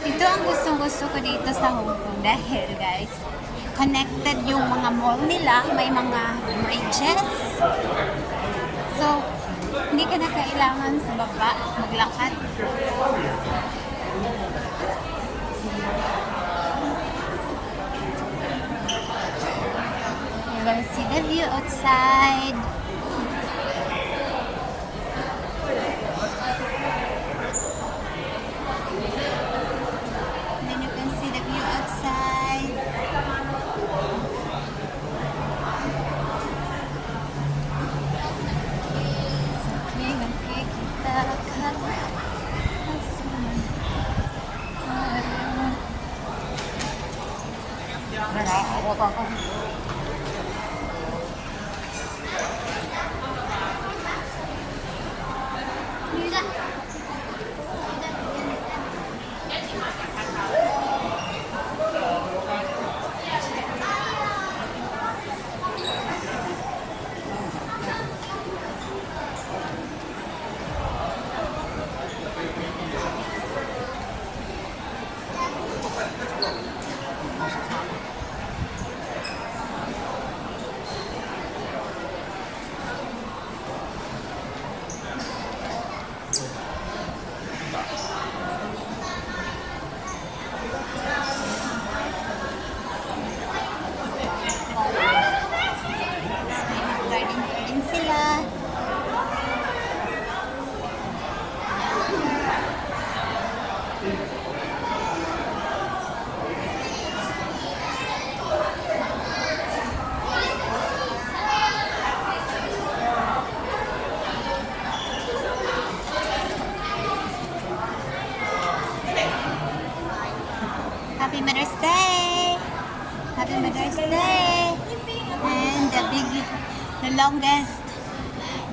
Ito ang gustong-gusto ko dito sa Hong Kong dahil guys, connected yung mga mall nila, may mga bridges. So, hindi ka na kailangan sa baba maglakad. You're gonna see the view outside. Then you can see the view outside. Okay, nakikita ka. Garden sila. Happy Mother's Day! Happy Mother's Day! And the longest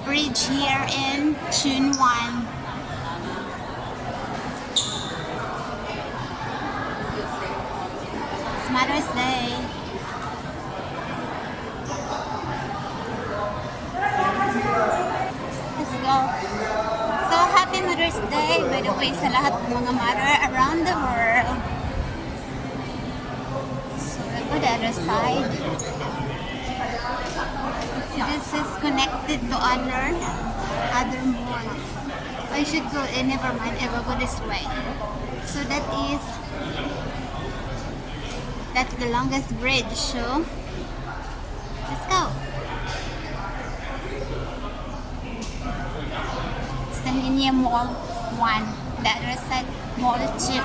bridge here in Tsuen Wan. It's Mother's Day. Let's go. So, Happy Mother's Day, by the way, sa lahat ng mga mother around the world. So, we'll go the other side. So, this is connected to other mall. I should go, never mind, I will go this way. So, that's the longest bridge, so, let's go. Sandinia Mall 1, the other side, Mall 2.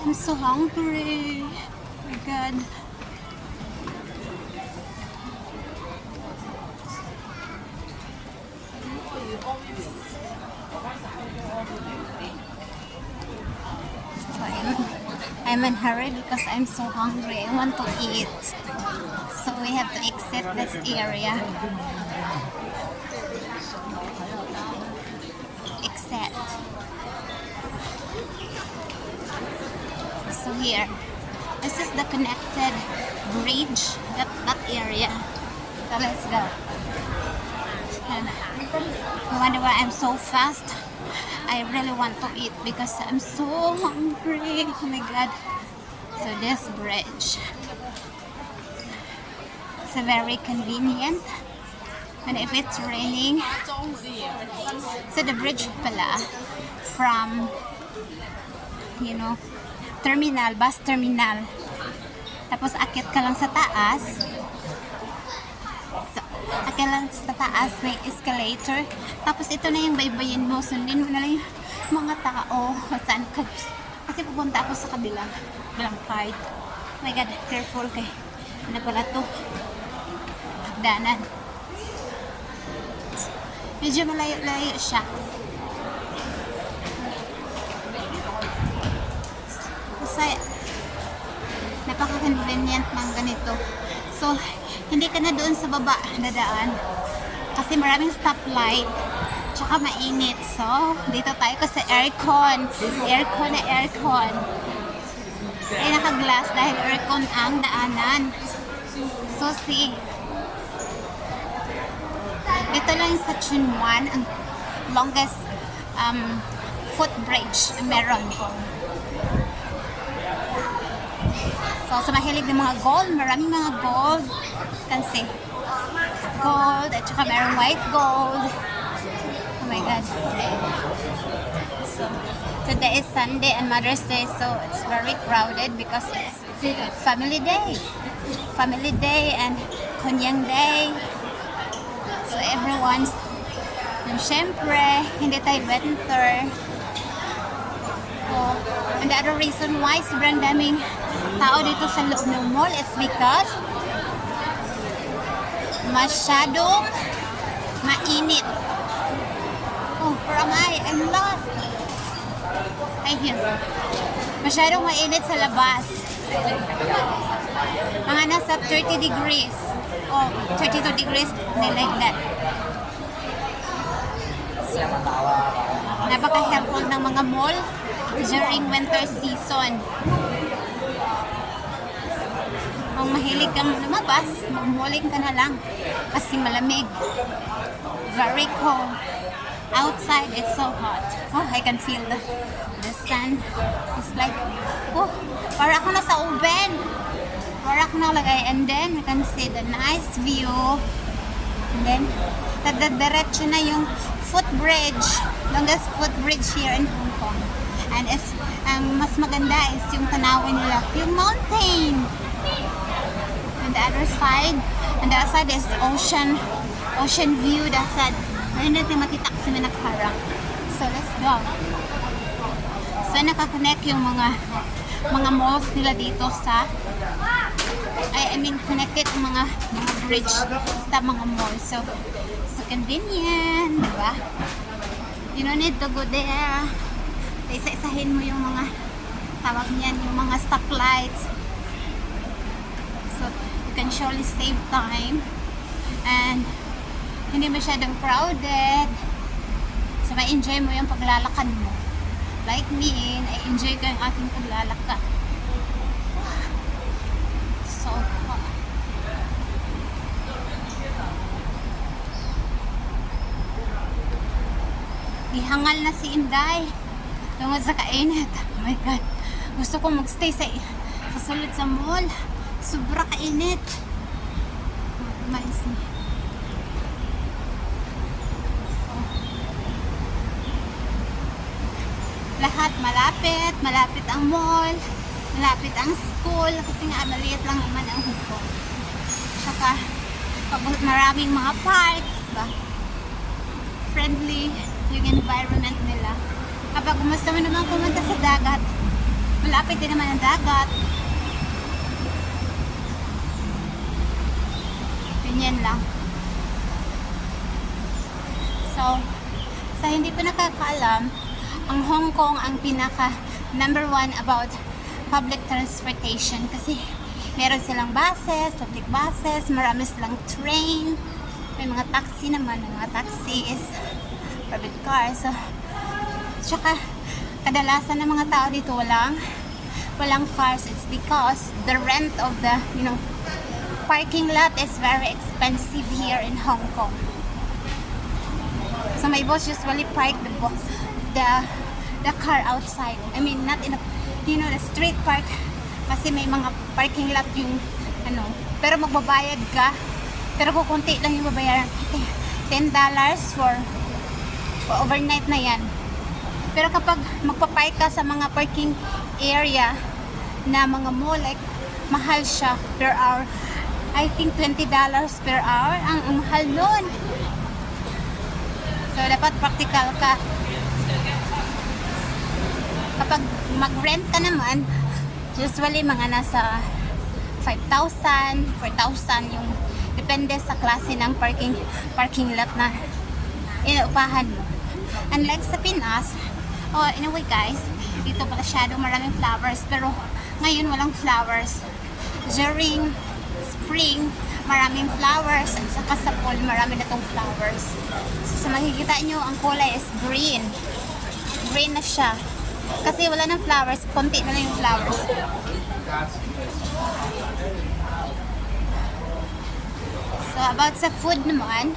I'm so hungry. Oh my God. So I'm in a hurry because I'm so hungry. I want to eat. So we have to exit this area. Exit. So here, this is the connected bridge, that area. So let's go. No wonder why I'm so fast. I really want to eat because I'm so hungry. Oh my God. So this bridge, it's very convenient. And if it's raining, so the bridge pala from, terminal, bus terminal. Tapos akit ka lang sa taas. So, Kailan sa taas may escalator. Tapos ito na yung baybayin mo. Sundin mo na lang yung mga tao. Saan ka? Kasi pupunta ako sa kabilang part. Oh my God, careful kay. Ano pala to? Hagdanan. Medyo malayo-layo siya. Kasi napaka-convenient ng ganito. So, hindi ka na doon sa baba dadaan. Kasi maraming stoplight. Tsaka mainit. So, dito tayo kasi aircon. Aircon na aircon. Ay naka-glass dahil aircon ang daanan. So, see. Ito lang sa Chunwan, ang longest footbridge meron. So, sa mahilig ng mga gold, maraming mga gold. You can see. Gold, at saka merong white gold. Oh my God. So, today is Sunday and Mother's Day, so it's very crowded because it's family day. Family day and Kunyang Day. So, everyone's, and syempre, hindi tayo winter. So, and the other reason why sobrang daming tao dito sa loob ng mall is because masyadong mainit. Oh, where am I? I'm lost. Ay, here. Masyadong mainit sa labas. Mga nasa 30 degrees. Oh, 32 degrees, like that. So, napaka-helpful ng mga mall during winter season. Kung mahilig kang lumabas, mag-malling ka na lang kasi malamig. Very cold. Outside, it's so hot. Oh, I can feel the sun. It's like, oh, para ako nasa oven. Para ako nalagay. And then, you can see the nice view. And then, diretso na yung footbridge. Longest footbridge here in Hong Kong. And it's, mas maganda is yung tanawin nila. Yung mountain. And the other side is ocean view. That side. Ayun natin makita kasi may nakaharang. So, let's go. So, nakakonect yung mga malls nila dito sa connected yung mga bridge sa mga malls. So convenient, diba? You don't need to go there. Isa-isahin mo yung mga tawag niyan, yung mga stoplights. So, you can surely save time. And hindi masyadong crowded. So, ma-enjoy mo yung paglalakad mo. Like me, I-enjoy ko yung aking paglalakad. So, ihangal na si Inday. Tungod sa kainit. Oh my God. Gusto ko magstay sa sulod sa mall. Sobra kainit. Reminds me. Lahat malapit ang mall, malapit ang school, kasi nga maliit lang naman ang Hong Kong. Saka, maraming mga parks, diba? Friendly yung environment nila. Kapag gusto mo naman pumunta sa dagat, malapit din naman ang dagat. Ganyan lang. So, sa hindi pa nakakaalam, ang Hong Kong ang pinaka number one about public transportation kasi meron silang buses, public buses, marami silang train, may mga taxi naman, mga taxi is private car. So, tsaka kadalasan ng mga tao dito walang cars. It's because the rent of the, parking lot is very expensive here in Hong Kong. So my boss usually park the car outside. I mean, not in the street park kasi may mga parking lot yung pero magbabayad ka, pero kukunti lang yung babayaran. $10 for overnight na yan. Pero kapag magpapark ka sa mga parking area na mga mall, like mahal siya per hour. I think $20 per hour. Ang mahal nun. So, dapat practical ka. Kapag mag-rent ka naman, usually mga nasa 5,000, 4,000 yung depende sa klase ng parking lot na inuupahan mo. Unlike sa Pinas, anyway guys, dito masyado maraming flowers, pero ngayon walang flowers. During spring, maraming flowers, at saka sa fall, marami na tong flowers. So, makikita nyo, ang kulay is green. Green na siya. Kasi wala ng flowers, konti na lang yung flowers. So, about sa food naman,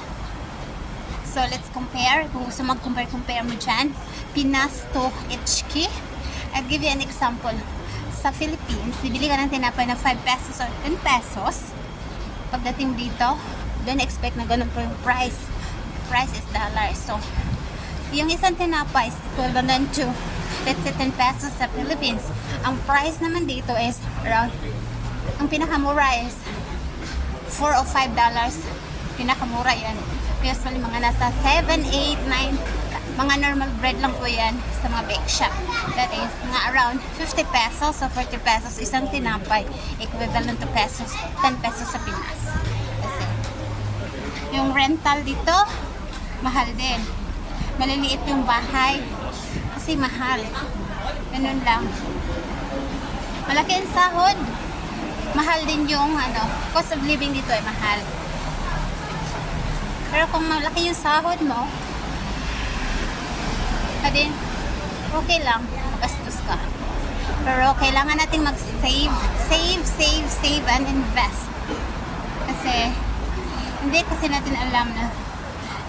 so let's compare. Kung gusto mag-compare mo dyan, Pinas to HK. I'll give you an example. Sa Philippines, bibili ka ng tinapay na 5 pesos or 10 pesos. Pagdating dito, don't expect na ganun po yung price. Price is dollar. So, yung isang tinapay is equivalent to, let's say, 10 pesos sa Philippines. Ang price naman dito is around, ang pinakamura is $4 or $5. Pinakamura yan. Usually mga nasa 7, 8, 9, mga normal bread lang po yan sa mga bake shop. That is, mga around 50 pesos o 40 pesos isang tinapay. Equivalent to pesos, 10 pesos sa Pinas. Kasi, yung rental dito, mahal din. Maliliit yung bahay. Kasi mahal. Ganun lang. Malaki ang sahod. Mahal din yung cost of living dito ay mahal. Pero kung malaki yung sahod mo, din, okay lang, magastos ka. Pero kailangan natin mag-save, save and invest. Kasi hindi kasi natin alam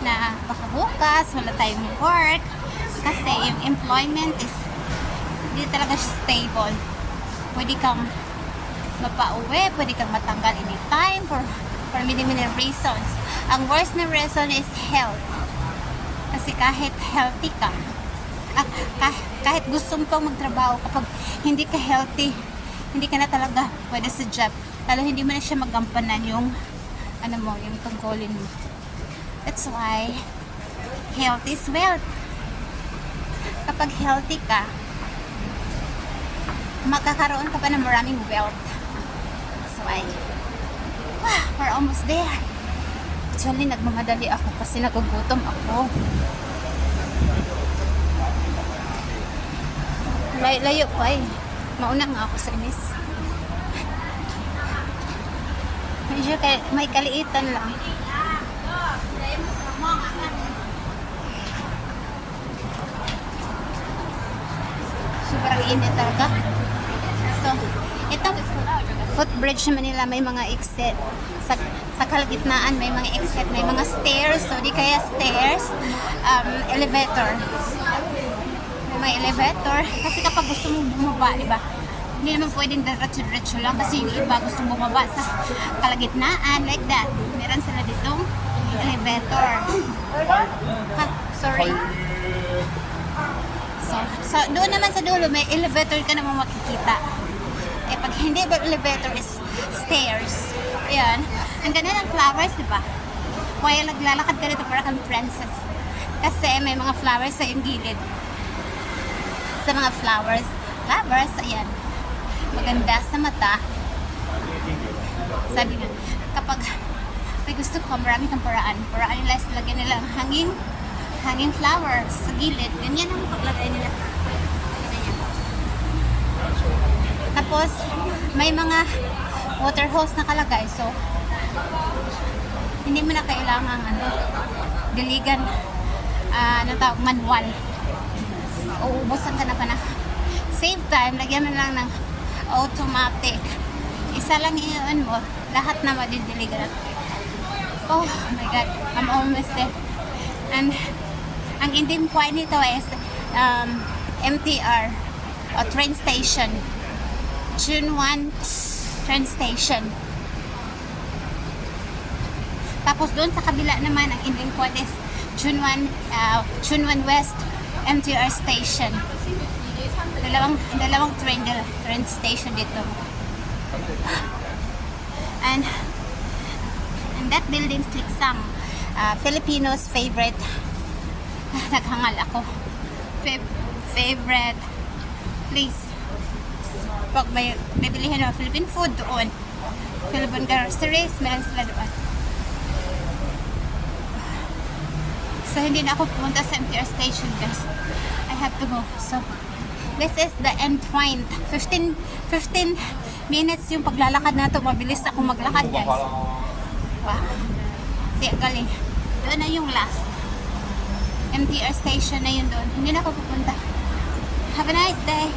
na baka bukas wala tayong work, kasi yung employment is hindi talaga stable. Pwede kang mapauwi, pwede kang matanggal anytime for many reasons. Ang worst na reason is health. Kasi kahit healthy ka, kahit gusto mo pang magtrabaho, kapag hindi ka healthy, hindi ka na talaga pwede sa job. Lalo hindi mo na siya magampanan yung yung tungkulin mo. That's why health is wealth. Kapag healthy ka, magkakaroon ka pa ng maraming wealth. That's why we're almost there. Actually, nagmamadali ako kasi nagugutom ako. Layo pa eh. Mauna nga ako sa inis. Medyo may kaliitan lang. Sobrang init talaga. So, itong footbridge naman nila, may mga exit. Sa kalagitnaan may mga exit, may mga stairs. So, di kaya stairs, elevator. May elevator kasi kapag gusto mong bumaba, di ba? Hindi naman pwedeng diretso-diretso lang kasi yung iba gusto bumaba sa kalagitnaan like that. Meron sila ditong elevator. Sorry. So doon naman sa dulo may elevator ka naman makikita. Eh pag hindi ba elevator is stairs. Ayan. Ang ganda ng flowers, di ba? Kaya naglalakad ka dito para kang princess. Kasi may mga flowers sa yung gilid. Sa mga flowers, ayan, maganda sa mata. Sabi nga, kapag may gusto ko, marami kang paraan nila, lagyan nila ang hanging flowers sa gilid, ganyan ang paglagay nila. Tapos may mga water hose na kalagay, so hindi mo na kailangan diligan manual. Uubusan ka na pa na. Save time, lagyan mo lang ng automatic. Isa lang iyon mo, lahat na madidiligan. Oh my god, I'm almost there. And ang ending point nito is MTR o train station. June 1 train station. Tapos doon sa kabila naman ang ending point is June 1 West MTR station. Dalawang train station dito. And And that building, Sliksang. Filipinos' favorite. Naghangal ako. Favorite place. Pag may bilihan ng Philippine food doon. Philippine groceries, meron sila doon. So, hindi na ako pumunta sa MTR station, guys. I have to go. So, this is the end point. 15 minutes yung paglalakad na to. Mabilis ako maglakad, guys. Wow. Siya, galing. Doon na yung last. MTR station na yun doon. Hindi na ako pupunta. Have a nice day.